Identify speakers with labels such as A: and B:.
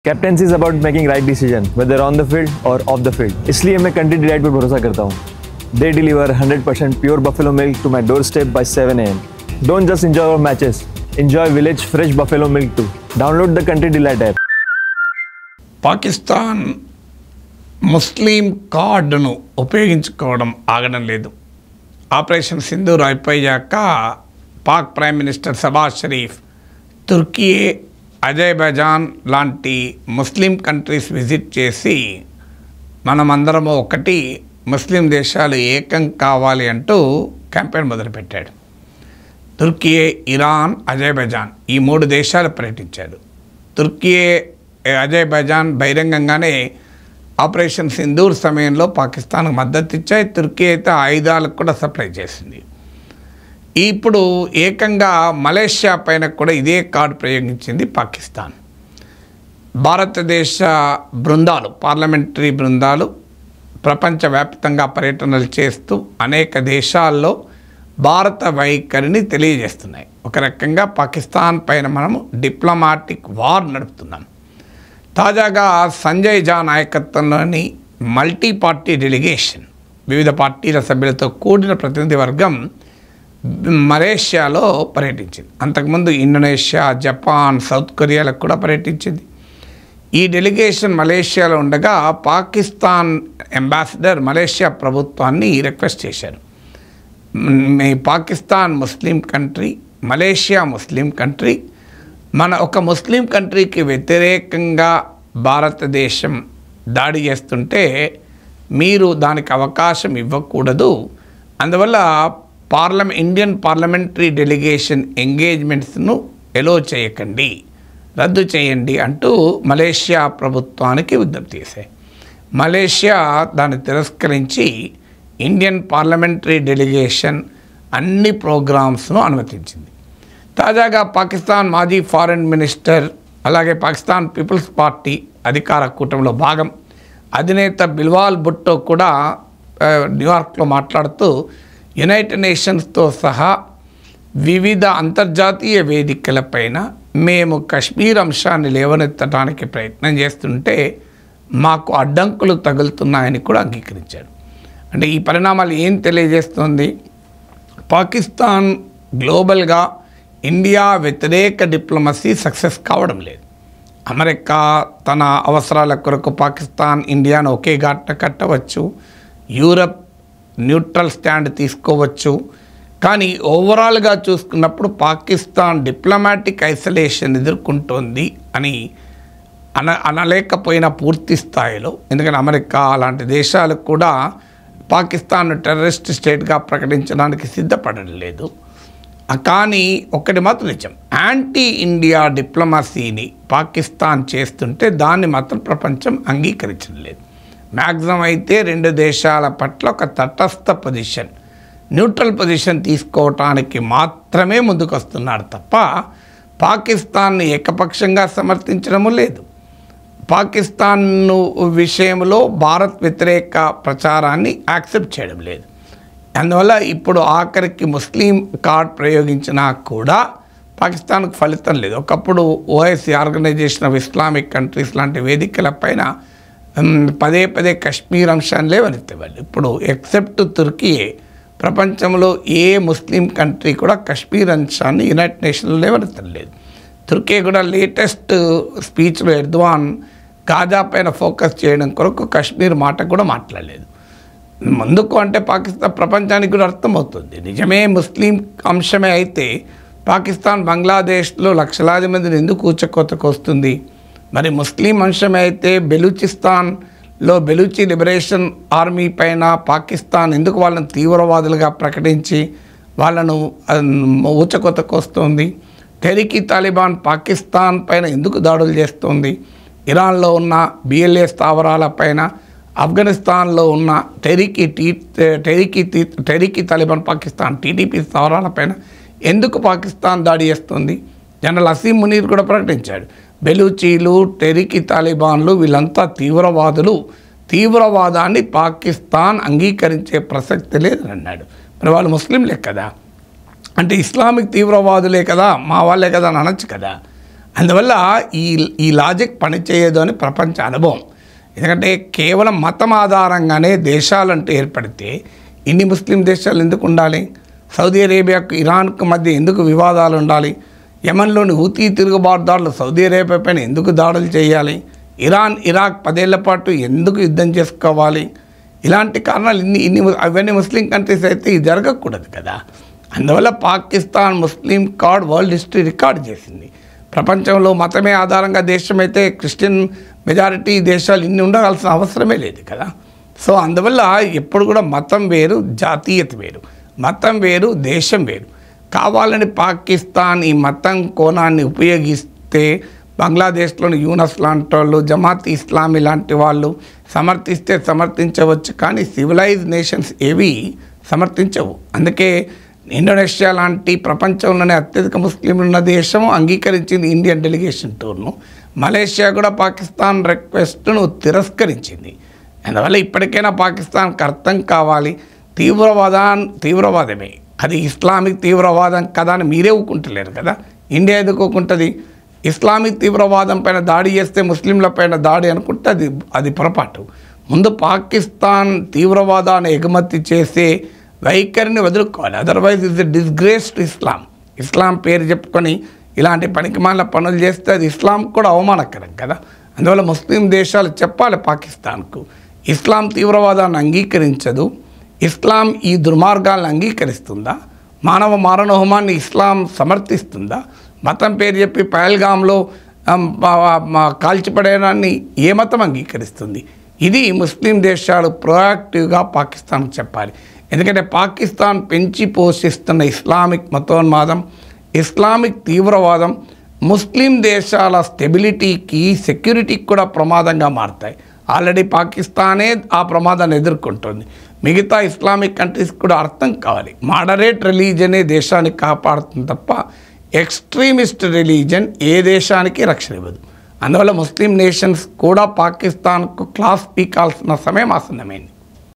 A: Captaincy is about making right decision whether on the field or off the field. इसलिए मैं Country Delight पर भरोसा करता हूँ। They deliver 100% pure buffalo milk to my doorstep by 7 AM। Don't just enjoy our matches, enjoy village fresh buffalo milk too. Download the Country Delight app.
B: Pakistan ముస్లిం కార్డును ఉపయోగించుకోవడం ఆగడం లేదు. ఆపరేషన్ సింధూర్ అయిపోయాక Pak prime minister Shahbaz Sharif Turkey, Azerbaijan లాంటి ముస్లిం countries visit చేసి మనమందరము ఒకటి, ముస్లిం దేశాలు ఏకం కావాలి అంటూ క్యాంపెయిన్ మొదలుపెట్టాడు. తుర్కీ, ఇరాన్, అజర్బైజాన్ ఈ 3 దేశాలు పర్యటించాడు. తుర్కీ, అజర్బైజాన్ బహిరంగంగానే ఆపరేషన్ సింధూర్ సమయంలో పాకిస్తాన్కు మద్దతు ఇచ్చాయి. తుర్కీ అయితే ఆయుధాలకు కూడా సప్లై చేసింది. ఇప్పుడు ఏకంగా మలేషియా పైన కూడా ఇదే కార్డు ప్రయోగించింది పాకిస్తాన్. భారతదేశ బృందాలు, పార్లమెంటరీ బృందాలు ప్రపంచవ్యాప్తంగా పర్యటనలు చేస్తూ అనేక దేశాల్లో భారత వైఖరిని తెలియజేస్తున్నాయి. ఒక రకంగా పాకిస్తాన్ పైన మనము డిప్లొమాటిక్ వార్ నడుపుతున్నాం. తాజాగా సంజయ్ ఝా నాయకత్వంలోని మల్టీ పార్టీ డెలిగేషన్, వివిధ పార్టీల సభ్యులతో కూడిన ప్రతినిధి వర్గం మలేషియాలో పర్యటించింది. అంతకుముందు ఇండోనేషియా, జపాన్, సౌత్ కొరియాలకు కూడా పర్యటించింది. ఈ డెలిగేషన్ మలేషియాలో ఉండగా పాకిస్తాన్ అంబాసిడర్ మలేషియా ప్రభుత్వాన్ని రిక్వెస్ట్ చేశారు. పాకిస్తాన్ ముస్లిం కంట్రీ, మలేషియా ముస్లిం కంట్రీ, మన ఒక ముస్లిం కంట్రీకి వ్యతిరేకంగా భారతదేశం దాడి చేస్తుంటే మీరు దానికి అవకాశం ఇవ్వకూడదు. అందువల్ల ఇండియన్ పార్లమెంటరీ డెలిగేషన్ ఎంగేజ్మెంట్స్ను ఎలో చేయకండి, రద్దు చేయండి అంటూ మలేషియా ప్రభుత్వానికి విజ్ఞప్తి చేశాయి. మలేషియా దాన్ని తిరస్కరించి ఇండియన్ పార్లమెంటరీ డెలిగేషన్ అన్ని ప్రోగ్రామ్స్ను అనుమతించింది. తాజాగా పాకిస్తాన్ మాజీ ఫారెన్ మినిస్టర్, అలాగే పాకిస్తాన్ పీపుల్స్ పార్టీ అధికార కూటమిలో భాగం అధినేత బిల్వాల్ భుట్టో కూడా న్యూయార్క్లో మాట్లాడుతూ యునైటెడ్ నేషన్స్తో సహా వివిధ అంతర్జాతీయ వేదికలపైన మేము కశ్మీర్ అంశాన్ని లేవనెత్తడానికి ప్రయత్నం చేస్తుంటే మాకు అడ్డంకులు తగులుతున్నాయని కూడా అంగీకరించాడు. అంటే ఈ పరిణామాలు ఏం తెలియజేస్తుంది? పాకిస్తాన్ గ్లోబల్గా ఇండియా వ్యతిరేక డిప్లొమసీ సక్సెస్ కావడం లేదు. అమెరికా తన అవసరాల కొరకు పాకిస్తాన్, ఇండియాను ఒకే ఘాట్న కట్టవచ్చు, యూరప్ న్యూట్రల్ స్టాండ్ తీసుకోవచ్చు. కానీ ఓవరాల్గా చూసుకున్నప్పుడు పాకిస్తాన్ డిప్లొమాటిక్ ఐసోలేషన్ ఎదుర్కొంటోంది అని అనలేకపోయినా పూర్తి స్థాయిలో, ఎందుకంటే అమెరికా లాంటి దేశాలు కూడా పాకిస్తాన్ టెర్రరిస్ట్ స్టేట్గా ప్రకటించడానికి సిద్ధపడడం లేదు. కానీ ఒకటి మాత్రం నిజం, యాంటీ ఇండియా డిప్లొమసీని పాకిస్తాన్ చేస్తుంటే దాన్ని మాత్రం ప్రపంచం అంగీకరించడం లేదు. మ్యాక్సిమం అయితే 2 దేశాల పట్ల ఒక తటస్థ పొజిషన్, న్యూట్రల్ పొజిషన్ తీసుకోవటానికి మాత్రమే ముందుకు వస్తున్నారు తప్ప పాకిస్తాన్ని ఏకపక్షంగా సమర్థించడము లేదు. పాకిస్తాన్ విషయంలో భారత్ వ్యతిరేక ప్రచారాన్ని యాక్సెప్ట్ చేయడం లేదు. అందువల్ల ఇప్పుడు ఆఖరికి ముస్లిం కార్డ్ ప్రయోగించినా కూడా పాకిస్తాన్కు ఫలితం లేదు. ఒకప్పుడు OIC, organization of Islamic countries లాంటి వేదికలపైన పదే పదే కశ్మీర్ అంశాన్ని లేవనెత్తేవాళ్ళు. ఇప్పుడు ఎక్సెప్ట్ తుర్కీయే, ప్రపంచంలో ఏ ముస్లిం కంట్రీ కూడా కశ్మీర్ అంశాన్ని యునైటెడ్ నేషన్లో లేవనెత్తడం లేదు. తుర్కీ కూడా లేటెస్ట్ స్పీచ్లో ఎర్దోగాన్ గాజా పైన ఫోకస్ చేయడం కొరకు కశ్మీర్ మాట కూడా మాట్లాడలేదు. ముందుకు అంటే పాకిస్తాన్ ప్రపంచానికి కూడా అర్థమవుతుంది. నిజమే ముస్లిం అంశమే అయితే పాకిస్తాన్ బంగ్లాదేశ్లో లక్షలాది మందిని ఎందుకు ఊచకోతకు వస్తుంది? మరి ముస్లిం అంశమే అయితే బెలూచిస్తాన్లో బెలూచి లిబరేషన్ ఆర్మీ పైన పాకిస్తాన్ ఎందుకు వాళ్ళని తీవ్రవాదులుగా ప్రకటించి వాళ్ళను ఊచకోతకు వస్తుంది? టెహ్రీక్ తాలిబాన్ పాకిస్తాన్ పైన ఎందుకు దాడులు చేస్తుంది? ఇరాన్లో ఉన్న బిఎల్ఏ స్థావరాల పైన, ఆఫ్ఘనిస్తాన్లో ఉన్న టెహ్రీక్ తాలిబాన్ పాకిస్తాన్ టీటీపీ స్థావరాలపైన ఎందుకు పాకిస్తాన్ దాడి చేస్తుంది? జనరల్ అసీం మునీర్ కూడా ప్రకటించాడు, బెలూచీలు, టెహ్రీక్ తాలిబాన్లు వీళ్ళంతా తీవ్రవాదులు, తీవ్రవాదాన్ని పాకిస్తాన్ అంగీకరించే ప్రసక్తి లేదని అన్నాడు. మరి వాళ్ళు ముస్లింలే కదా, అంటే ఇస్లామిక్ తీవ్రవాదులే కదా, మా వాళ్ళే కదా అని అనొచ్చు కదా. అందువల్ల ఈ లాజిక్ పనిచేయదు అని ప్రపంచ అనుభవం. ఎందుకంటే కేవలం మతం ఆధారంగానే దేశాలంటూ ఏర్పడితే ఇన్ని ముస్లిం దేశాలు ఎందుకు ఉండాలి? సౌదీ అరేబియాకు ఇరాన్కు మధ్య ఎందుకు వివాదాలు ఉండాలి? యమన్లోని హూతీ తిరుగుబాటుదారులు సౌదీ అరేబియా పైన ఎందుకు దాడులు చేయాలి? ఇరాన్ ఇరాక్ 10 ఏళ్ల పాటు ఎందుకు యుద్ధం చేసుకోవాలి? ఇలాంటి కారణాలు అవన్నీ ముస్లిం కంట్రీస్ అయితే ఇది జరగకూడదు కదా. అందువల్ల పాకిస్తాన్ ముస్లిం కార్డ్ వరల్డ్ హిస్టరీ రికార్డ్ చేసింది. ప్రపంచంలో మతమే ఆధారంగా దేశం అయితే క్రిస్టియన్ మెజారిటీ దేశాలు ఇన్ని ఉండవలసిన అవసరమే లేదు కదా. సో అందువల్ల ఎప్పుడు కూడా మతం వేరు, జాతీయత వేరు, మతం వేరు, దేశం వేరు. కావాలని పాకిస్తాన్ ఈ మతం కోణాన్ని ఉపయోగిస్తే బంగ్లాదేశ్లోని యూనస్ లాంటి వాళ్ళు, జమాత్ ఇస్లామీ లాంటి వాళ్ళు సమర్థిస్తే సమర్థించవచ్చు, కానీ సివిలైజ్ నేషన్స్ ఏవి సమర్థించవు. అందుకే ఇండోనేషియా లాంటి ప్రపంచంలోనే అత్యధిక ముస్లింలు ఉన్న దేశం అంగీకరించింది ఇండియన్ డెలిగేషన్ టూర్ను. మలేషియా కూడా పాకిస్తాన్ రిక్వెస్ట్ను తిరస్కరించింది. అందువల్ల ఇప్పటికైనా పాకిస్తాన్కి అర్థం కావాలి, తీవ్రవాదమే, అది ఇస్లామిక్ తీవ్రవాదం కదా అని మీరే ఊకుంటలేరు కదా. ఇండియా ఎందుకు ఊకుంటుంది? ఇస్లామిక్ తీవ్రవాదం పైన దాడి చేస్తే ముస్లింల పైన దాడి అనుకుంటే అది పొరపాటు. ముందు పాకిస్తాన్ తీవ్రవాదాన్ని ఎగుమతి చేసే వైఖరిని వదులుకోవాలి. Otherwise is a disgrace to Islam పేరు చెప్పుకొని ఇలాంటి పనికిమాల పనులు చేస్తే అది ఇస్లాం కూడా అవమానకరం కదా. అందువల్ల ముస్లిం దేశాలు చెప్పాలి పాకిస్తాన్కు, ఇస్లాం తీవ్రవాదాన్ని అంగీకరించదు, ఇస్లాం ఈ దుర్మార్గాలను అంగీకరిస్తుందా? మానవ మారణహోమాన్ని ఇస్లాం సమర్థిస్తుందా? మతం పేరు చెప్పి పహల్గామ్లో కాల్చిపడేయడాన్ని ఏ మతం అంగీకరిస్తుంది? ఇది ముస్లిం దేశాలు ప్రొయాక్టివ్గా పాకిస్తాన్కు చెప్పాలి. ఎందుకంటే పాకిస్తాన్ పెంచి పోషిస్తున్న ఇస్లామిక్ మతోన్మాదం, ఇస్లామిక్ తీవ్రవాదం ముస్లిం దేశాల స్టెబిలిటీకి, సెక్యూరిటీకి కూడా ప్రమాదంగా మారుతాయి. ఆల్రెడీ పాకిస్తానే ఆ ప్రమాదాన్ని ఎదుర్కొంటుంది. మిగతా ఇస్లామిక్ కంట్రీస్ కూడా అర్థం కావాలి, మోడరేట్ రిలీజనే దేశాన్ని కాపాడుతుంది తప్ప ఎక్స్ట్రీమిస్ట్ రిలీజన్ ఏ దేశానికి రక్షణ ఇవ్వదు. అందువల్ల ముస్లిం నేషన్స్ కూడా పాకిస్తాన్కు క్లాస్ పీకాల్సిన సమయం ఆసన్నమైంది.